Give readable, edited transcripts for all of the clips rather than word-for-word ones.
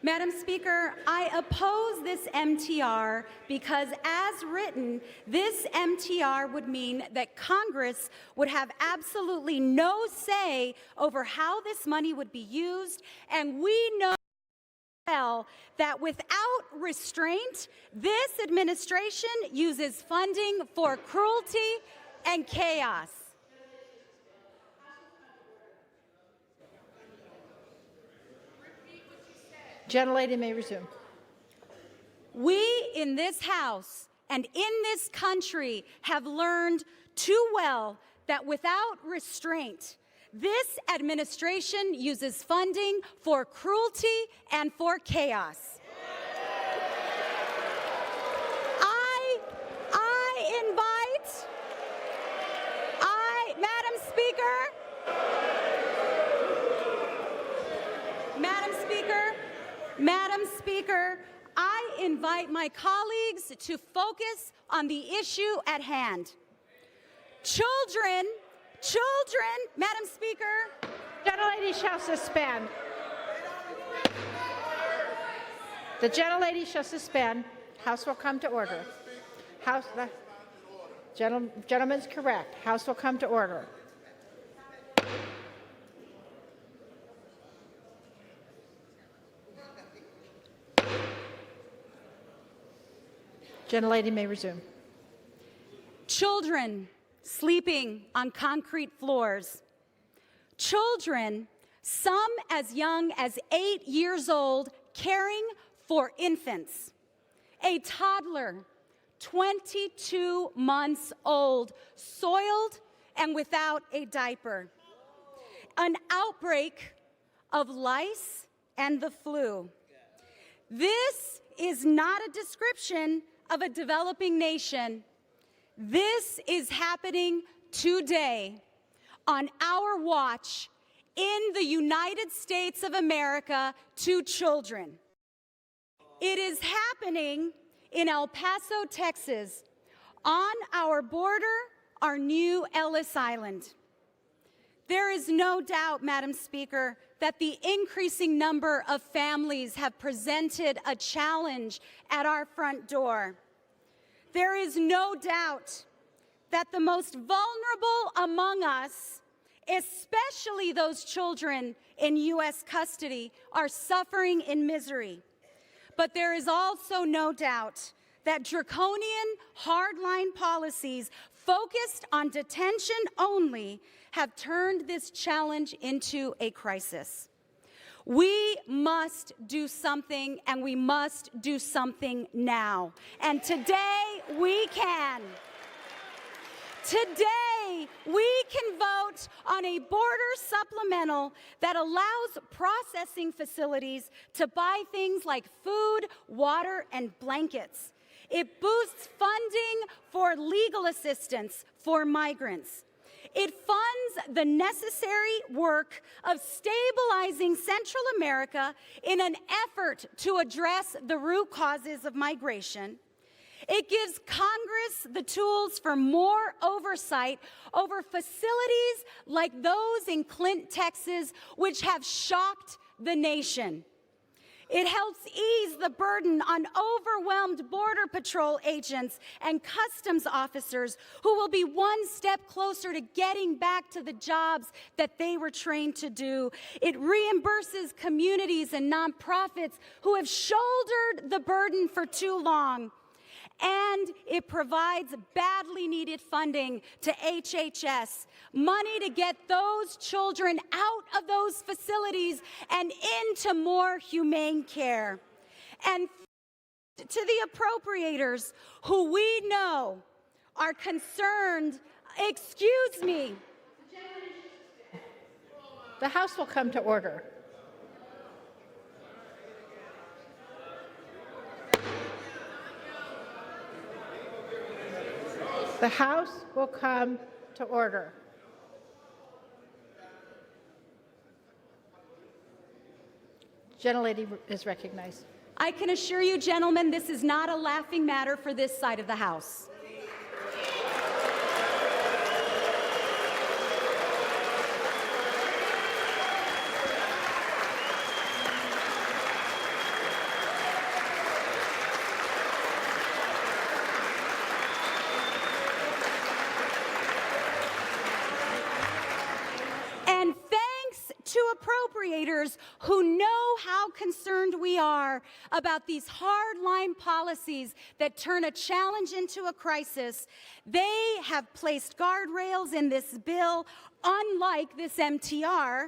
Madam Speaker, I oppose this MTR because, as written, this MTR would mean that Congress would have absolutely no say over how this money would be used, and we know well that without restraint, this administration uses funding for cruelty and chaos. Gentlelady may resume. We in this House and in this country have learned too well that without restraint, this administration uses funding for cruelty and for chaos. Madam Speaker, I invite my colleagues to focus on the issue at hand. Children, Madam Speaker. Gentlelady shall suspend. The gentlelady shall suspend. House will come to order. House, the gentleman's correct. House will come to order. Gentlelady may resume. Children sleeping on concrete floors. Children, some as young as 8 years old, caring for infants. A toddler, 22 months old, soiled and without a diaper. An outbreak of lice and the flu. This is not a description of a developing nation. This is happening today on our watch in the United States of America to children. It is happening in El Paso, Texas, on our border, our new Ellis Island. There is no doubt, Madam Speaker, that the increasing number of families have presented a challenge at our front door. There is no doubt that the most vulnerable among us, especially those children in U.S. custody, are suffering in misery. But there is also no doubt that draconian, hardline policies focused on detention only have turned this challenge into a crisis. We must do something, and we must do something now. And today we can. Today, we can vote on a border supplemental that allows processing facilities to buy things like food, water, and blankets. It boosts funding for legal assistance for migrants. It funds the necessary work of stabilizing Central America in an effort to address the root causes of migration. It gives Congress the tools for more oversight over facilities like those in Clint, Texas, which have shocked the nation. It helps ease the burden on overwhelmed Border Patrol agents and customs officers who will be one step closer to getting back to the jobs that they were trained to do. It reimburses communities and nonprofits who have shouldered the burden for too long. And it provides badly needed funding to HHS, money to get those children out of those facilities and into more humane care. And to the appropriators who we know are concerned, excuse me. The House will come to order. The House will come to order. Gentlelady is recognized. I can assure you, gentlemen, this is not a laughing matter for this side of the House. who know how concerned we are about these hardline policies that turn a challenge into a crisis. They have placed guardrails in this bill, unlike this MTR,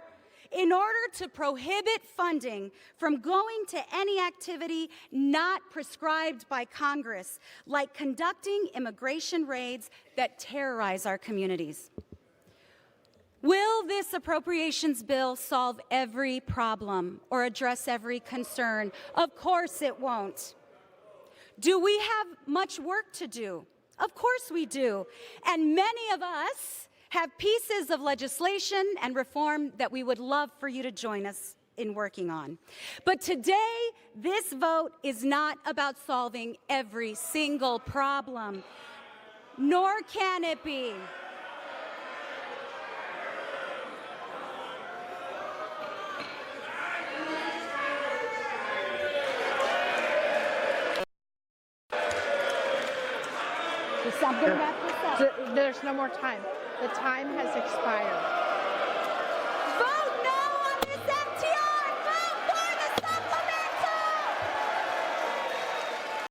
in order to prohibit funding from going to any activity not prescribed by Congress, like conducting immigration raids that terrorize our communities. Will this appropriations bill solve every problem or address every concern? Of course it won't. Do we have much work to do? Of course we do. And many of us have pieces of legislation and reform that we would love for you to join us in working on. But today, this vote is not about solving every single problem, nor can it be. Is something wrap this up? There's no more time. The time has expired.